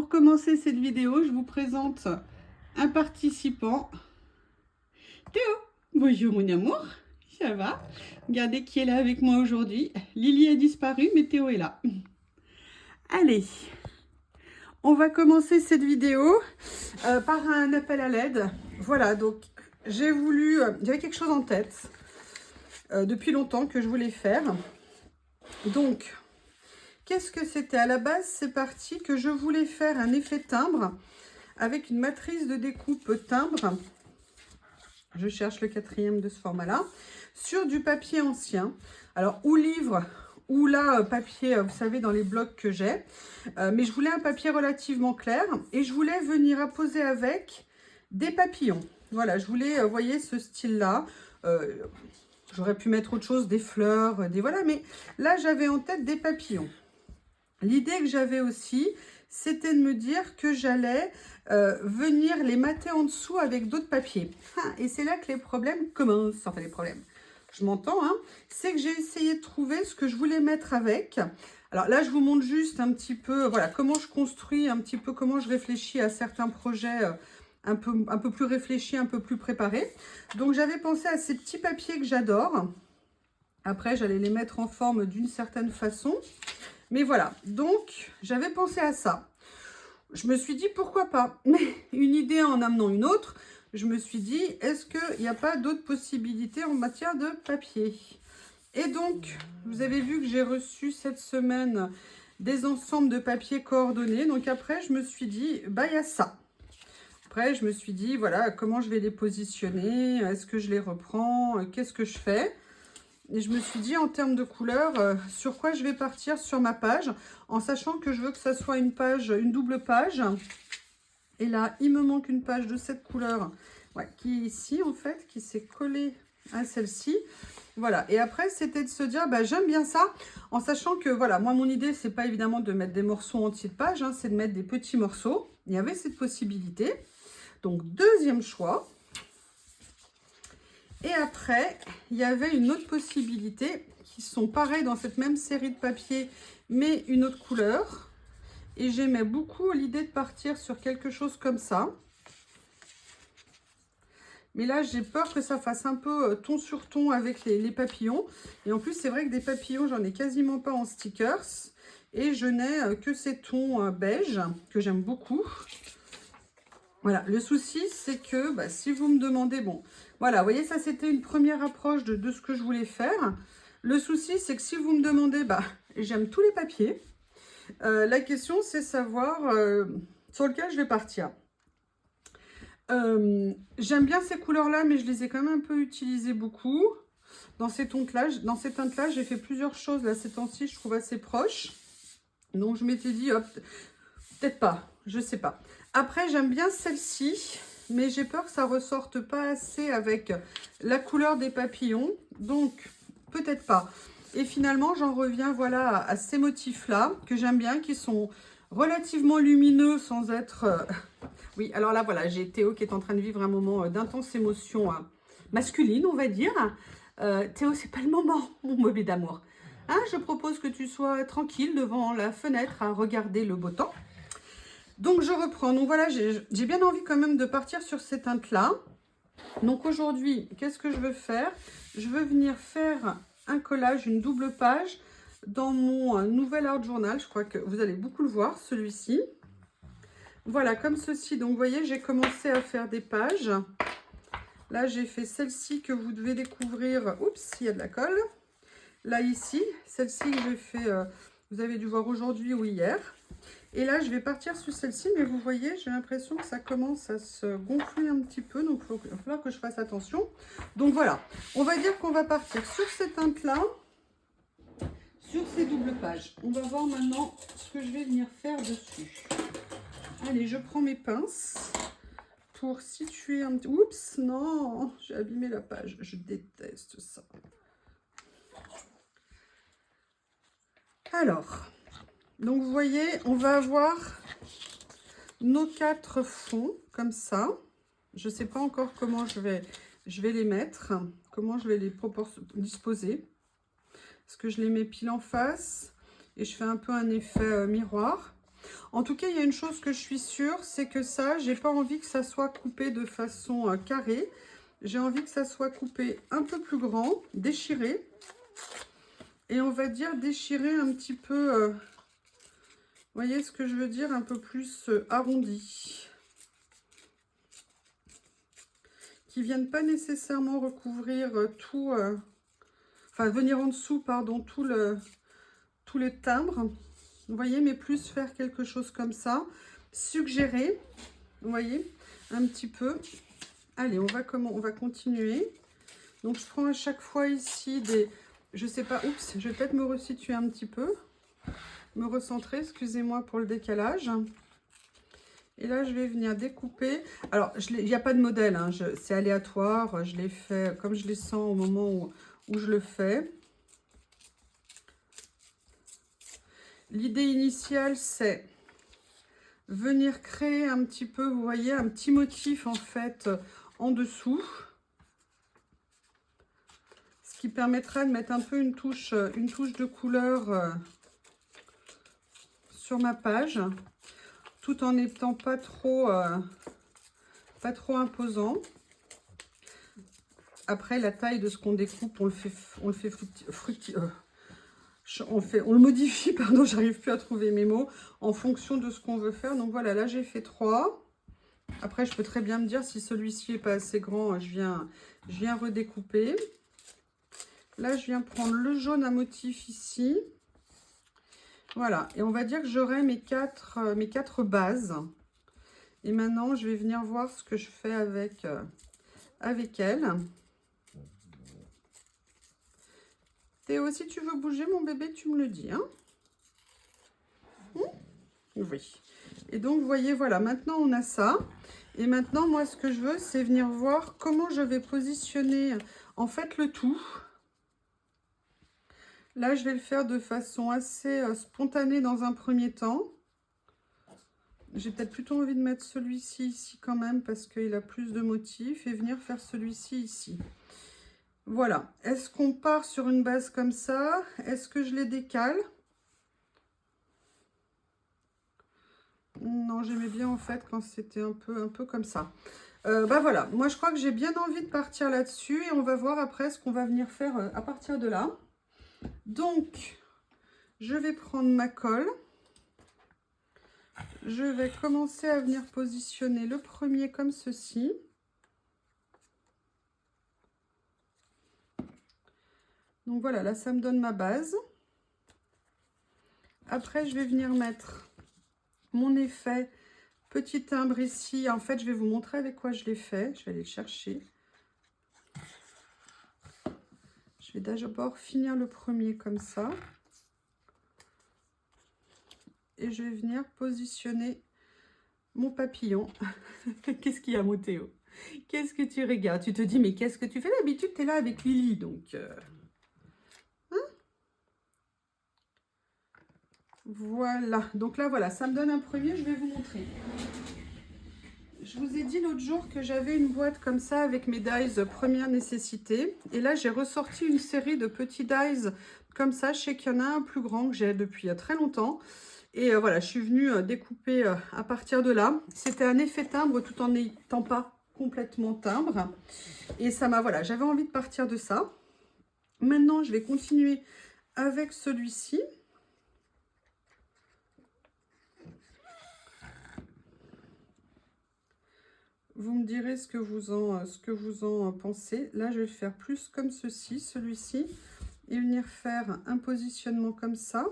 pour commencer cette vidéo, je vous présente un participant. Théo, bonjour mon amour, ça va? Regardez qui est là avec moi aujourd'hui. Lily a disparu, mais Théo est là. Allez, on va commencer cette vidéo par un appel à l'aide. Voilà, donc j'avais quelque chose en tête depuis longtemps que je voulais faire. Donc, qu'est-ce que c'était? À la base, c'est parti que je voulais faire un effet timbre avec une matrice de découpe timbre. Je cherche le quatrième de ce format-là. Sur du papier ancien. Alors, ou livre, ou là, papier, vous savez, dans les blocs que j'ai. Mais je voulais un papier relativement clair. Et je voulais venir apposer avec des papillons. Voilà, je voulais, vous voyez, ce style-là. J'aurais pu mettre autre chose, des fleurs, des voilà. Mais là, j'avais en tête des papillons. L'idée que j'avais aussi, c'était de me dire que j'allais venir les mater en dessous avec d'autres papiers. Et c'est là que les problèmes commencent. Enfin, les problèmes, je m'entends, hein. C'est que j'ai essayé de trouver ce que je voulais mettre avec. Alors là, je vous montre juste un petit peu, voilà, comment je construis, un petit peu comment je réfléchis à certains projets un peu plus réfléchis, un peu plus préparés. Donc, j'avais pensé à ces petits papiers que j'adore. Après, j'allais les mettre en forme d'une certaine façon. Mais voilà, donc j'avais pensé à ça. Je me suis dit pourquoi pas. Mais une idée en amenant une autre, je me suis dit est-ce qu'il n'y a pas d'autres possibilités en matière de papier? Et donc, vous avez vu que j'ai reçu cette semaine des ensembles de papier coordonnés. Donc après, je me suis dit, bah il y a ça. Après, je me suis dit, voilà, comment je vais les positionner? Est-ce que je les reprends? Qu'est-ce que je fais? Et je me suis dit, en termes de couleur, sur quoi je vais partir sur ma page, en sachant que je veux que ça soit une page, une double page. Et là, il me manque une page de cette couleur, ouais, qui est ici, en fait, qui s'est collée à celle-ci. Voilà, et après, c'était de se dire, bah, j'aime bien ça, en sachant que, voilà, moi, mon idée, c'est pas évidemment de mettre des morceaux entiers de page, hein, c'est de mettre des petits morceaux. Il y avait cette possibilité. Donc, deuxième choix. Et après, il y avait une autre possibilité qui sont pareils dans cette même série de papiers, mais une autre couleur. Et j'aimais beaucoup l'idée de partir sur quelque chose comme ça. Mais là, j'ai peur que ça fasse un peu ton sur ton avec les papillons. Et en plus, c'est vrai que des papillons, j'en ai quasiment pas en stickers. Et je n'ai que ces tons beige que j'aime beaucoup. Voilà, le souci, c'est que bah, si vous me demandez, bon, voilà, vous voyez, ça, c'était une première approche de ce que je voulais faire. Le souci, c'est que si vous me demandez, bah, j'aime tous les papiers. La question, c'est savoir sur lequel je vais partir. J'aime bien ces couleurs-là, mais je les ai quand même un peu utilisées beaucoup. Dans ces teintes-là, j'ai fait plusieurs choses, là, ces temps-ci, je trouve assez proches. Donc, je m'étais dit, hop, peut-être pas, je sais pas. Après, j'aime bien celle-ci, mais j'ai peur que ça ressorte pas assez avec la couleur des papillons. Donc, peut-être pas. Et finalement, j'en reviens voilà, à ces motifs-là, que j'aime bien, qui sont relativement lumineux sans être... Oui, alors là, voilà, j'ai Théo qui est en train de vivre un moment d'intense émotion masculine, on va dire. Théo, c'est pas le moment, mon bébé d'amour. Hein, je propose que tu sois tranquille devant la fenêtre à regarder le beau temps. Donc, je reprends. Donc, voilà, j'ai bien envie quand même de partir sur ces teintes-là. Donc, aujourd'hui, qu'est-ce que je veux faire? Je veux venir faire un collage, une double page dans mon nouvel art journal. Je crois que vous allez beaucoup le voir, celui-ci. Voilà, comme ceci. Donc, vous voyez, j'ai commencé à faire des pages. Là, j'ai fait celle-ci que vous devez découvrir. Oups, il y a de la colle. Là, ici, celle-ci que j'ai fait, vous avez dû voir aujourd'hui ou hier. Et là, je vais partir sur celle-ci, mais vous voyez, j'ai l'impression que ça commence à se gonfler un petit peu. Donc, il va falloir que je fasse attention. Donc, voilà. On va dire qu'on va partir sur cette teinte-là, sur ces doubles pages. On va voir maintenant ce que je vais venir faire dessus. Allez, je prends mes pinces pour situer un petit... Oups, non, j'ai abîmé la page. Je déteste ça. Alors... Donc, vous voyez, on va avoir nos 4 fonds, comme ça. Je ne sais pas encore comment je vais les mettre, comment je vais les disposer. Est-ce que je les mets pile en face et je fais un peu un effet miroir? En tout cas, il y a une chose que je suis sûre, c'est que ça, j'ai pas envie que ça soit coupé de façon carrée. J'ai envie que ça soit coupé un peu plus grand, déchiré. Et on va dire déchiré un petit peu, vous voyez ce que je veux dire, un peu plus arrondi. Qui ne viennent pas nécessairement recouvrir tout, enfin venir en dessous, pardon, tout le timbre. Vous voyez, mais plus faire quelque chose comme ça. Suggérer, vous voyez, un petit peu. Allez, on va continuer. Donc, je prends à chaque fois ici des... Je sais pas, oups, je vais peut-être me resituer un petit peu. Me recentrer, excusez-moi pour le décalage. Et là, je vais venir découper. Alors, il n'y a pas de modèle, hein, c'est aléatoire. Je l'ai fait comme je les sens au moment où je le fais. L'idée initiale, c'est venir créer un petit peu, vous voyez, un petit motif en fait en dessous. Ce qui permettra de mettre un peu une touche de couleur sur ma page, tout en n'étant pas trop imposant. Après, la taille de ce qu'on découpe, on le modifie, pardon, j'arrive plus à trouver mes mots, en fonction de ce qu'on veut faire. Donc voilà, là j'ai fait 3. Après, je peux très bien me dire, si celui-ci n'est pas assez grand, je viens redécouper. Là, je viens prendre le jaune à motif ici. Voilà, et on va dire que j'aurai mes quatre bases. Et maintenant, je vais venir voir ce que je fais avec elle. Théo, si tu veux bouger, mon bébé, tu me le dis. Hein? Oui. Et donc, vous voyez, voilà, maintenant, on a ça. Et maintenant, moi, ce que je veux, c'est venir voir comment je vais positionner, en fait, le tout. Là, je vais le faire de façon assez spontanée dans un premier temps. J'ai peut-être plutôt envie de mettre celui-ci ici quand même parce qu'il a plus de motifs et venir faire celui-ci ici. Voilà. Est-ce qu'on part sur une base comme ça? Est-ce que je les décale? Non, j'aimais bien en fait quand c'était un peu comme ça. Bah voilà, moi je crois que j'ai bien envie de partir là-dessus et on va voir après ce qu'on va venir faire à partir de là. Donc, je vais prendre ma colle. Je vais commencer à venir positionner le premier comme ceci. Donc voilà, là ça me donne ma base. Après, je vais venir mettre mon effet petit timbre ici. En fait, je vais vous montrer avec quoi je l'ai fait. Je vais aller le chercher. Je vais d'abord finir le premier comme ça. Et je vais venir positionner mon papillon. Qu'est-ce qu'il y a, mon Théo? Qu'est-ce que tu regardes? Tu te dis, mais qu'est-ce que tu fais? D'habitude, tu es là avec Lily, donc... Voilà, donc là, voilà, ça me donne un premier, je vais vous montrer. Je vous ai dit l'autre jour que j'avais une boîte comme ça avec mes dies première nécessité. Et là, j'ai ressorti une série de petits dies comme ça. Je sais qu'il y en a un plus grand que j'ai depuis très longtemps. Et voilà, je suis venue découper à partir de là. C'était un effet timbre tout en n'étant pas complètement timbre. Et ça m'a, voilà, j'avais envie de partir de ça. Maintenant, je vais continuer avec celui-ci. Vous me direz ce que vous en pensez. Là, je vais le faire plus comme ceci, celui-ci, et venir faire un positionnement comme ça.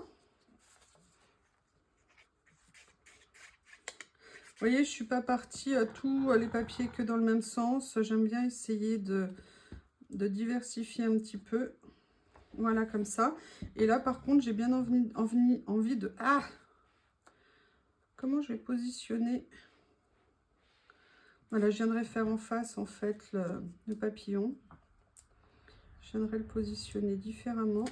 Vous voyez, je ne suis pas partie tous les papiers que dans le même sens. J'aime bien essayer de diversifier un petit peu. Voilà, comme ça. Et là, par contre, j'ai bien envie de... Ah! Comment je vais positionner? Voilà, je viendrai faire en face, en fait, le papillon. Je viendrai le positionner différemment.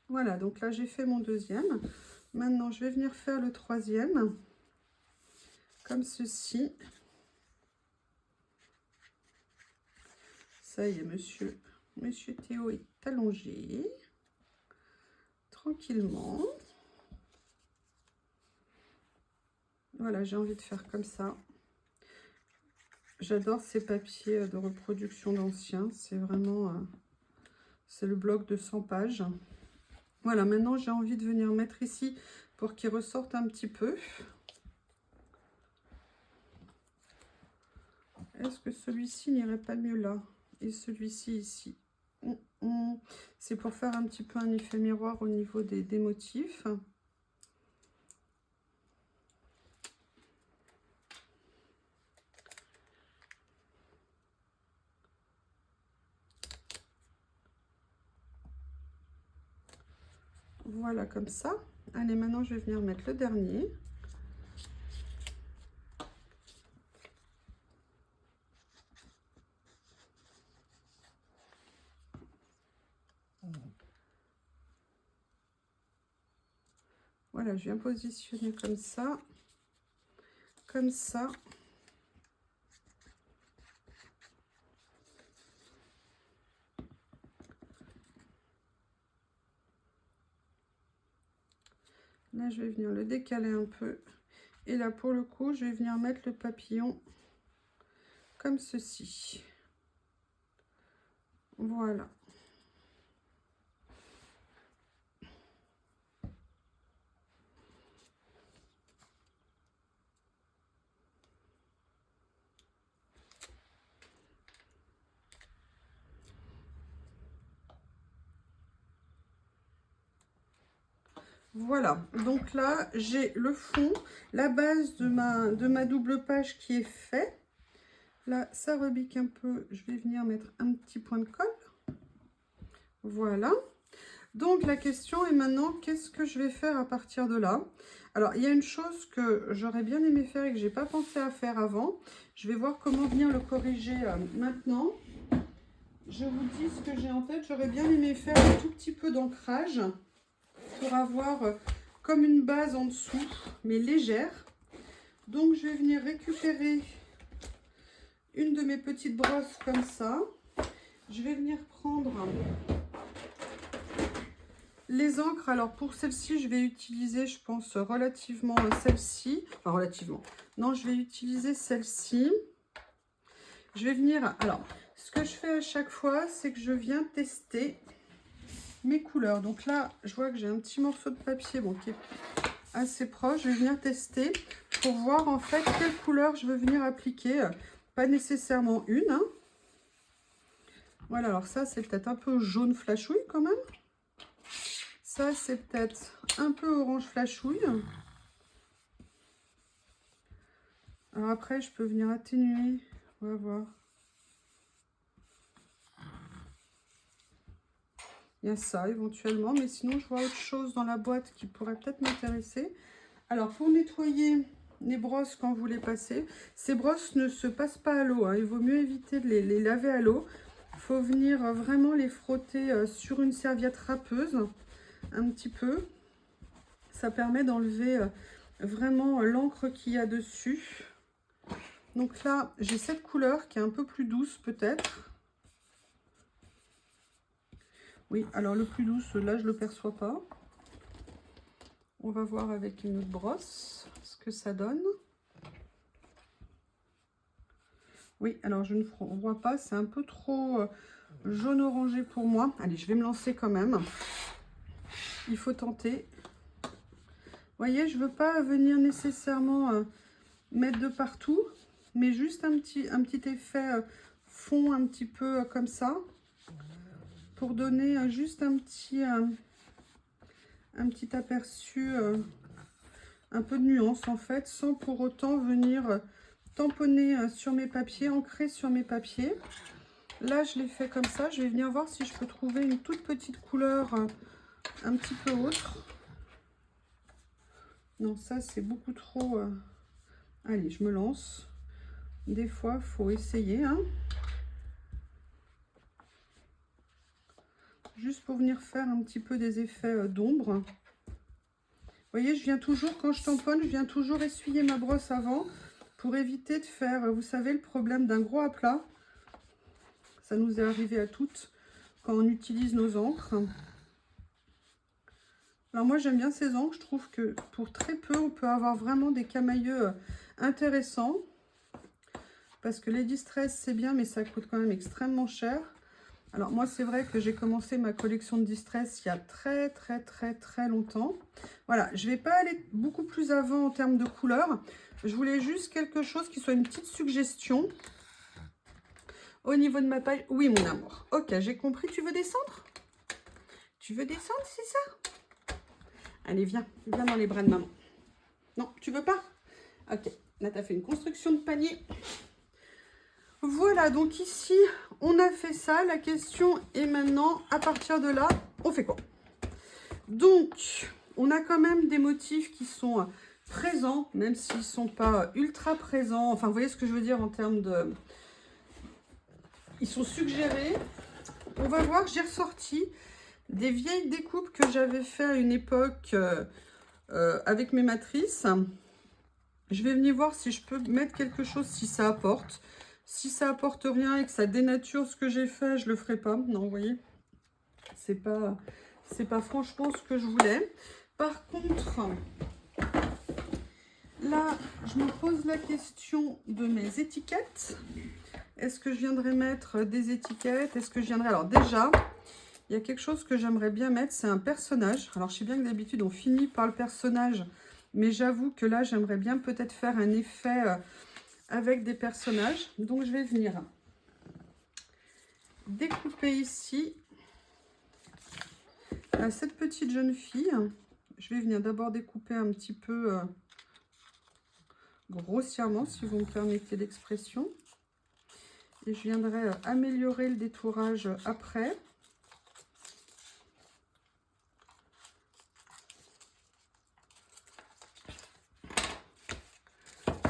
Voilà, donc là, j'ai fait mon deuxième. Maintenant, je vais venir faire le troisième. Comme ceci. Ça y est, monsieur. Monsieur Théo est allongé. Tranquillement. Voilà, j'ai envie de faire comme ça. J'adore ces papiers de reproduction d'anciens. C'est vraiment... c'est le bloc de 100 pages. Voilà, maintenant j'ai envie de venir mettre ici pour qu'il ressorte un petit peu. Est-ce que celui-ci n'irait pas mieux là? Et celui-ci ici? C'est pour faire un petit peu un effet miroir au niveau des motifs. Voilà, comme ça. Allez, maintenant je vais venir mettre le dernier. Voilà, je viens positionner comme ça. Comme ça. Là, je vais venir le décaler un peu. Et là, pour le coup, je vais venir mettre le papillon comme ceci. Voilà. Voilà, donc là, j'ai le fond, la base de ma double page qui est fait. Là, ça rebique un peu. Je vais venir mettre un petit point de colle. Voilà. Donc, la question est maintenant, qu'est-ce que je vais faire à partir de là? Alors, il y a une chose que j'aurais bien aimé faire et que je n'ai pas pensé à faire avant. Je vais voir comment venir le corriger maintenant. Je vous dis ce que j'ai en tête. J'aurais bien aimé faire un tout petit peu d'ancrage pour avoir comme une base en dessous, mais légère. Donc, je vais venir récupérer une de mes petites brosses comme ça. Je vais venir prendre les encres. Alors, pour celle-ci, je vais utiliser, je pense, relativement celle-ci. Enfin, relativement. Non, je vais utiliser celle-ci. Je vais venir... Alors, ce que je fais à chaque fois, c'est que je viens tester mes couleurs. Donc là, je vois que j'ai un petit morceau de papier, bon, qui est assez proche. Je vais venir tester pour voir en fait quelle couleur je veux venir appliquer. Pas nécessairement une. Hein. Voilà, alors ça, c'est peut-être un peu jaune flashouille quand même. Ça, c'est peut-être un peu orange flashouille. Alors après, je peux venir atténuer. On va voir. Il y a ça éventuellement, mais sinon, je vois autre chose dans la boîte qui pourrait peut-être m'intéresser. Alors, pour nettoyer les brosses quand vous les passez, ces brosses ne se passent pas à l'eau. Hein. Il vaut mieux éviter de les laver à l'eau. Il faut venir vraiment les frotter sur une serviette râpeuse, un petit peu. Ça permet d'enlever vraiment l'encre qu'il y a dessus. Donc là, j'ai cette couleur qui est un peu plus douce peut-être. Oui, alors le plus douce, là, je ne le perçois pas. On va voir avec une autre brosse ce que ça donne. Oui, alors je ne vois pas, c'est un peu trop jaune-orangé pour moi. Allez, je vais me lancer quand même. Il faut tenter. Vous voyez, je ne veux pas venir nécessairement mettre de partout, mais juste un petit effet fond un petit peu comme ça, pour donner juste un petit aperçu, un peu de nuance en fait, sans pour autant venir tamponner sur mes papiers, ancrer sur mes papiers. Là, je l'ai fait comme ça. Je vais venir voir si je peux trouver une toute petite couleur un petit peu autre. Non, ça, c'est beaucoup trop... Allez, je me lance. Des fois, il faut essayer. Hein. Juste pour venir faire un petit peu des effets d'ombre. Vous voyez, je viens toujours, quand je tamponne, je viens toujours essuyer ma brosse avant pour éviter de faire, vous savez, le problème d'un gros aplat. Ça nous est arrivé à toutes. quand on utilise nos encres. Alors moi j'aime bien ces encres, je trouve que pour très peu on peut avoir vraiment des camailleux intéressants. Parce que les Distress c'est bien mais ça coûte quand même extrêmement cher. Alors moi c'est vrai que j'ai commencé ma collection de Distress il y a très longtemps. Voilà, je ne vais pas aller beaucoup plus avant en termes de couleurs. Je voulais juste quelque chose qui soit une petite suggestion. Au niveau de ma page, oui mon amour. Ok, j'ai compris, tu veux descendre? Tu veux descendre, c'est ça? Allez, viens dans les bras de maman. Non, tu veux pas? Ok, là tu as fait une construction de panier. Voilà, donc ici, on a fait ça. La question est maintenant, à partir de là, on fait quoi? Donc, on a quand même des motifs qui sont présents, même s'ils ne sont pas ultra présents. Enfin, vous voyez ce que je veux dire en termes de... Ils sont suggérés. On va voir, j'ai ressorti des vieilles découpes que j'avais fait à une époque avec mes matrices. Je vais venir voir si je peux mettre quelque chose, si ça apporte. Si ça apporte rien et que ça dénature ce que j'ai fait, je le ferai pas. Non, vous voyez, c'est pas franchement ce que je voulais. Par contre, là, je me pose la question de mes étiquettes. Est-ce que je viendrai mettre des étiquettes? Est-ce que je viendrai... Alors déjà, il y a quelque chose que j'aimerais bien mettre, c'est un personnage. Alors je sais bien que d'habitude on finit par le personnage, mais j'avoue que là j'aimerais bien peut-être faire un effet avec des personnages. Donc je vais venir découper ici cette petite jeune fille. Je vais venir d'abord découper un petit peu grossièrement, si vous me permettez l'expression. Et je viendrai améliorer le détourage après.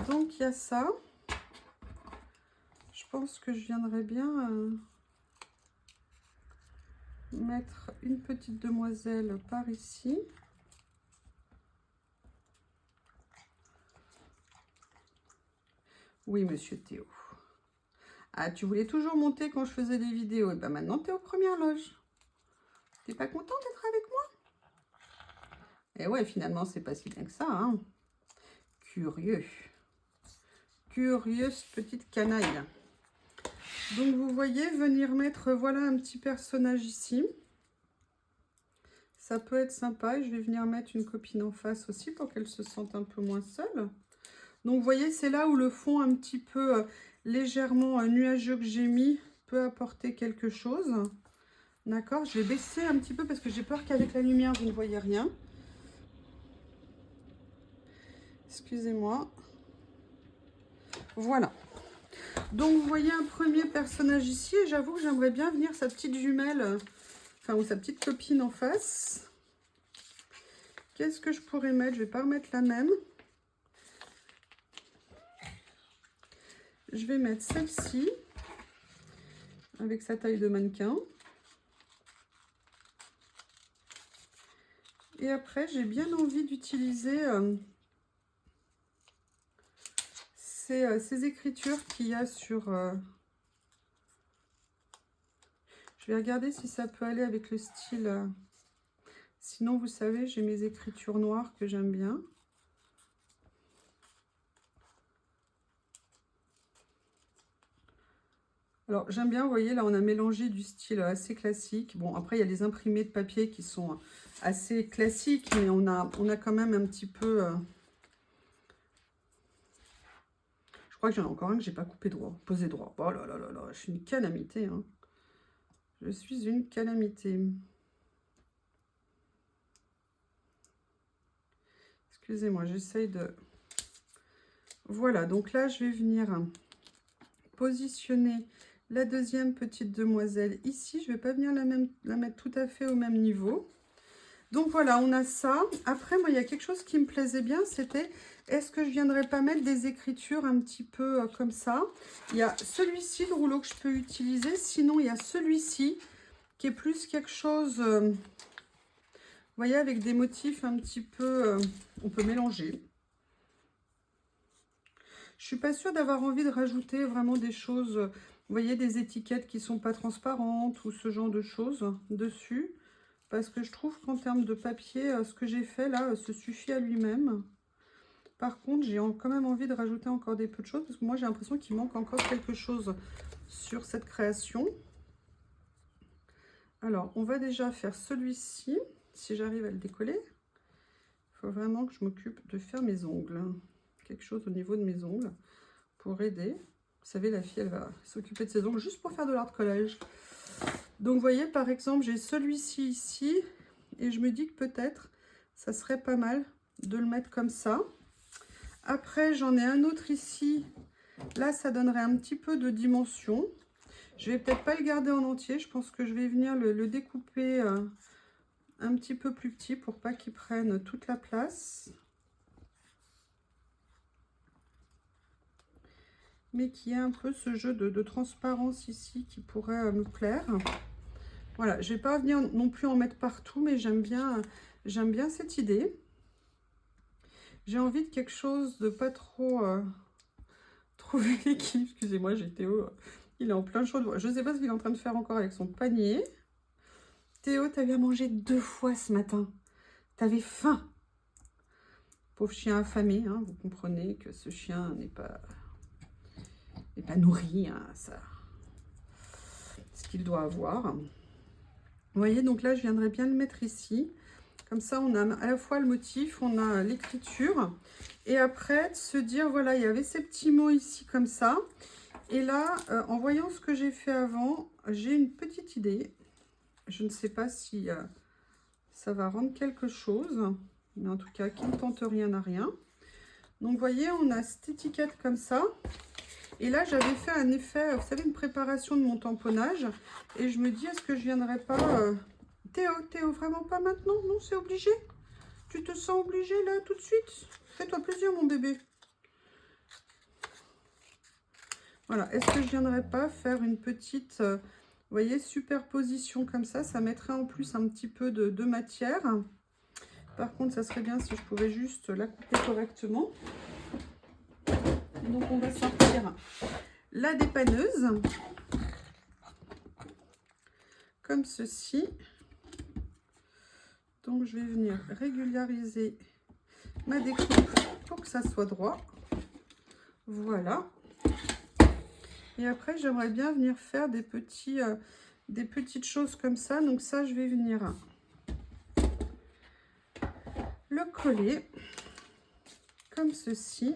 Donc il y a ça. Je pense que je viendrai bien mettre une petite demoiselle par ici. Oui, monsieur Théo. Ah, tu voulais toujours monter quand je faisais des vidéos. Et ben maintenant, tu es aux premières loges. T'es pas content d'être avec moi? Et ouais, finalement, c'est pas si bien que ça, hein. Curieux. Curieuse petite canaille. Donc, vous voyez, venir mettre, voilà, un petit personnage ici. Ça peut être sympa. Et je vais venir mettre une copine en face aussi pour qu'elle se sente un peu moins seule. Donc, vous voyez, c'est là où le fond un petit peu légèrement nuageux que j'ai mis peut apporter quelque chose. D'accord, je vais baisser un petit peu parce que j'ai peur qu'avec la lumière, vous ne voyez rien. Excusez-moi. Voilà. Donc, vous voyez un premier personnage ici. Et j'avoue que j'aimerais bien venir sa petite jumelle, enfin, ou sa petite copine en face. Qu'est-ce que je pourrais mettre? Je ne vais pas remettre la même. Je vais mettre celle-ci avec sa taille de mannequin. Et après, j'ai bien envie d'utiliser ces écritures qu'il y a sur... Je vais regarder si ça peut aller avec le style. Sinon, vous savez, j'ai mes écritures noires que j'aime bien. Alors, j'aime bien, vous voyez, là, on a mélangé du style assez classique. Bon, après, il y a les imprimés de papier qui sont assez classiques, mais on a quand même un petit peu... Je crois que j'en ai encore un que j'ai pas coupé droit, posé droit. Oh là là là là, je suis une calamité, hein. Je suis une calamité. Excusez-moi, j'essaye de... Voilà, donc là, je vais venir positionner la deuxième petite demoiselle ici. Je ne vais pas venir la mettre tout à fait au même niveau. Donc voilà, on a ça. Après, moi, il y a quelque chose qui me plaisait bien, c'était... Est-ce que je viendrais pas mettre des écritures un petit peu comme ça? Il y a celui-ci, le rouleau que je peux utiliser. Sinon, il y a celui-ci qui est plus quelque chose... vous voyez, avec des motifs un petit peu... on peut mélanger. Je suis pas sûre d'avoir envie de rajouter vraiment des choses voyez, des étiquettes qui sont pas transparentes ou ce genre de choses dessus. Parce que je trouve qu'en termes de papier, ce que j'ai fait là se suffit à lui-même. Par contre, j'ai quand même envie de rajouter encore des peu de choses parce que moi j'ai l'impression qu'il manque encore quelque chose sur cette création. Alors, on va déjà faire celui-ci, si j'arrive à le décoller. Il faut vraiment que je m'occupe de faire mes ongles. Quelque chose au niveau de mes ongles pour aider. Vous savez, la fille, elle va s'occuper de ses ongles juste pour faire de l'art de collage. Donc, vous voyez, par exemple, j'ai celui-ci ici. Et je me dis que peut-être, ça serait pas mal de le mettre comme ça. Après, j'en ai un autre ici. Là, ça donnerait un petit peu de dimension. Je vais peut-être pas le garder en entier. Je pense que je vais venir le découper un petit peu plus petit pour pas qu'il prenne toute la place. Mais qui a un peu ce jeu de transparence ici qui pourrait me plaire. Voilà, je vais pas venir non plus en mettre partout, mais j'aime bien cette idée. J'ai envie de quelque chose de pas trop l'équilibre. Excusez-moi, j'ai Théo, il est en plein chaud. Je sais pas ce qu'il est en train de faire encore avec son panier. Théo, t'as bien mangé 2 fois ce matin. T'avais faim. Pauvre chien affamé, hein, vous comprenez que ce chien n'est pas nourri, hein, ça, ce qu'il doit avoir. Vous voyez, donc là, je viendrais bien le mettre ici. Comme ça, on a à la fois le motif, on a l'écriture. Et après, de se dire, voilà, il y avait ces petits mots ici comme ça. Et là, en voyant ce que j'ai fait avant, j'ai une petite idée. Je ne sais pas si ça va rendre quelque chose. Mais en tout cas, qui ne tente rien n'a rien. Donc, vous voyez, on a cette étiquette comme ça. Et là, j'avais fait un effet, vous savez, une préparation de mon tamponnage. Et je me dis, est-ce que je viendrais pas... Théo, vraiment pas maintenant? Non, c'est obligé. Tu te sens obligé là, tout de suite? Fais-toi plaisir, mon bébé. Voilà, est-ce que je viendrais pas faire une petite, vous voyez, superposition comme ça? Ça mettrait en plus un petit peu de matière. Par contre, ça serait bien si je pouvais juste la couper correctement. Donc, on va sortir la dépanneuse. Comme ceci. Donc, je vais venir régulariser ma découpe pour que ça soit droit. Voilà. Et après, j'aimerais bien venir faire des petites choses comme ça. Donc ça, je vais venir le coller comme ceci.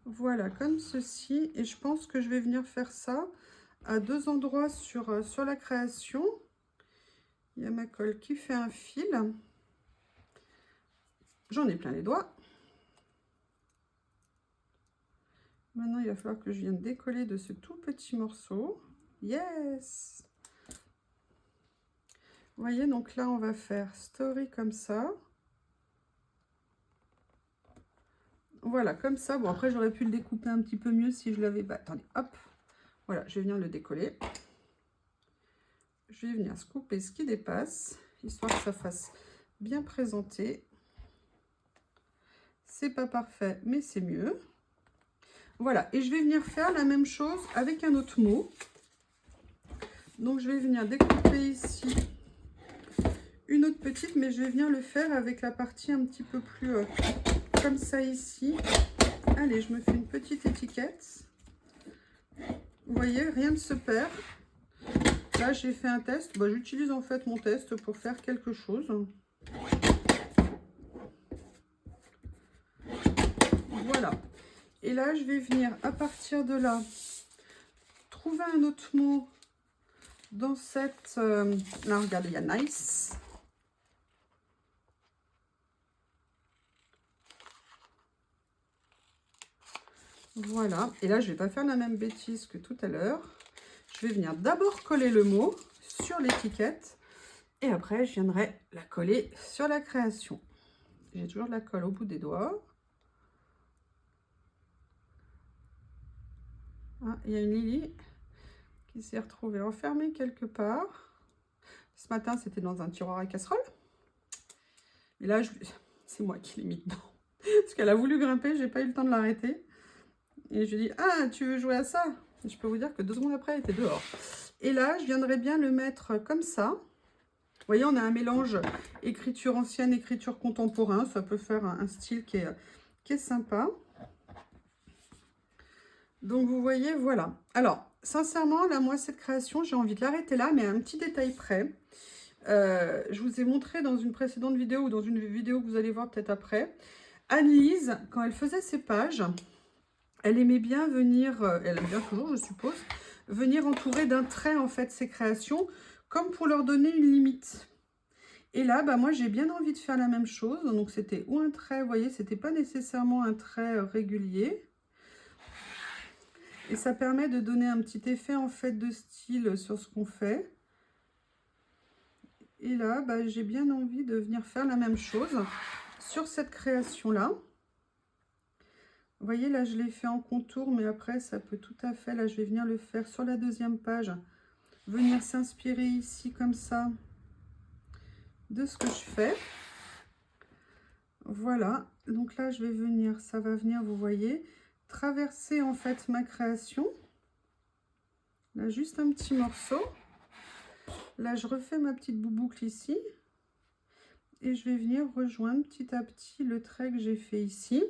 Voilà, comme ceci. Et je pense que je vais venir faire ça à 2 endroits sur la création. Il y a ma colle qui fait un fil. J'en ai plein les doigts. Maintenant, il va falloir que je vienne décoller de ce tout petit morceau. Yes! Vous voyez, donc là, on va faire story comme ça. Voilà, comme ça. Bon, après, j'aurais pu le découper un petit peu mieux si je l'avais... Bah, attendez, hop. Voilà, je vais venir le décoller. Je vais venir couper ce qui dépasse, histoire que ça fasse bien présenté. C'est pas parfait, mais c'est mieux. Voilà, et je vais venir faire la même chose avec un autre mot. Donc, je vais venir découper ici une autre petite, mais je vais venir le faire avec la partie un petit peu plus comme ça ici. Allez, je me fais une petite étiquette. Vous voyez, rien ne se perd. Là, j'ai fait un test. Bah, j'utilise en fait mon test pour faire quelque chose. Voilà. Et là, je vais venir à partir de là trouver un autre mot dans cette... là, regardez, il y a nice. Voilà. Et là, je ne vais pas faire la même bêtise que tout à l'heure. Je vais venir d'abord coller le mot sur l'étiquette. Et après, je viendrai la coller sur la création. J'ai toujours de la colle au bout des doigts. Ah, il y a une Lily qui s'est retrouvée enfermée quelque part. Ce matin, c'était dans un tiroir à casserole. Et là, c'est moi qui l'ai mis dedans. Parce qu'elle a voulu grimper, j'ai pas eu le temps de l'arrêter. Et je lui dis, ah, tu veux jouer à ça? Et je peux vous dire que 2 secondes après, elle était dehors. Et là, je viendrais bien le mettre comme ça. Vous voyez, on a un mélange écriture ancienne, écriture contemporain. Ça peut faire un style qui est sympa. Donc, vous voyez, voilà. Alors, sincèrement, là, moi, cette création, j'ai envie de l'arrêter là, mais un petit détail près. Je vous ai montré dans une précédente vidéo ou dans une vidéo que vous allez voir peut-être après. Anne-Lise, quand elle faisait ses pages, elle aimait bien venir, elle aime bien toujours, je suppose, venir entourer d'un trait, en fait, ses créations, comme pour leur donner une limite. Et là, bah, moi, j'ai bien envie de faire la même chose. Donc, c'était ou un trait, vous voyez, c'était pas nécessairement un trait régulier. Et ça permet de donner un petit effet, en fait, de style sur ce qu'on fait. Et là, bah, j'ai bien envie de venir faire la même chose sur cette création-là. Vous voyez, là, je l'ai fait en contour, mais après, ça peut tout à fait... Là, je vais venir le faire sur la deuxième page. Venir s'inspirer ici, comme ça, de ce que je fais. Voilà. Donc là, je vais venir... Ça va venir, vous voyez, traverser, en fait, ma création. Là, juste un petit morceau. Là, je refais ma petite boucle ici. Et je vais venir rejoindre petit à petit le trait que j'ai fait ici.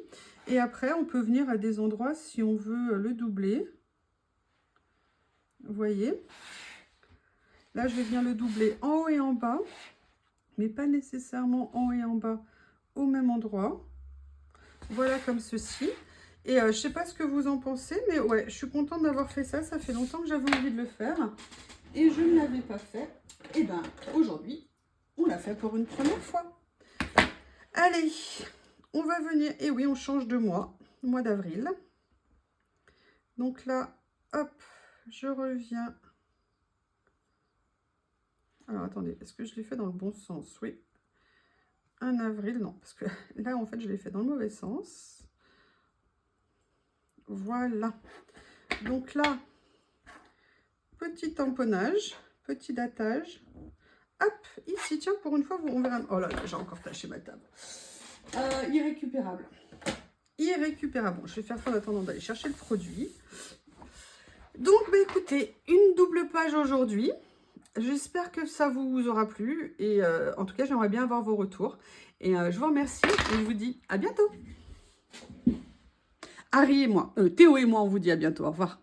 Et après, on peut venir à des endroits si on veut le doubler. Vous voyez? Là, je vais venir le doubler en haut et en bas. Mais pas nécessairement en haut et en bas au même endroit. Voilà, comme ceci. Et je ne sais pas ce que vous en pensez, mais ouais, je suis contente d'avoir fait ça. Ça fait longtemps que j'avais envie de le faire. Et je ne l'avais pas fait. Et bien, aujourd'hui, on l'a fait pour une première fois. Allez, on va venir... Et oui, on change de mois d'avril. Donc là, hop, je reviens. Alors, attendez, est-ce que je l'ai fait dans le bon sens? Oui. 1 avril, non, parce que là, en fait, je l'ai fait dans le mauvais sens. Voilà. Donc là, petit tamponnage, petit datage. Hop, ici, tiens, pour une fois, on verra... Oh là là, j'ai encore taché ma table. Irrécupérable. Irrécupérable. Bon, je vais faire ça en attendant d'aller chercher le produit. Donc, bah, écoutez, une double page aujourd'hui. J'espère que ça vous aura plu. Et en tout cas, j'aimerais bien avoir vos retours. Et je vous remercie et je vous dis à bientôt. Harry et moi, Théo et moi, on vous dit à bientôt. Au revoir.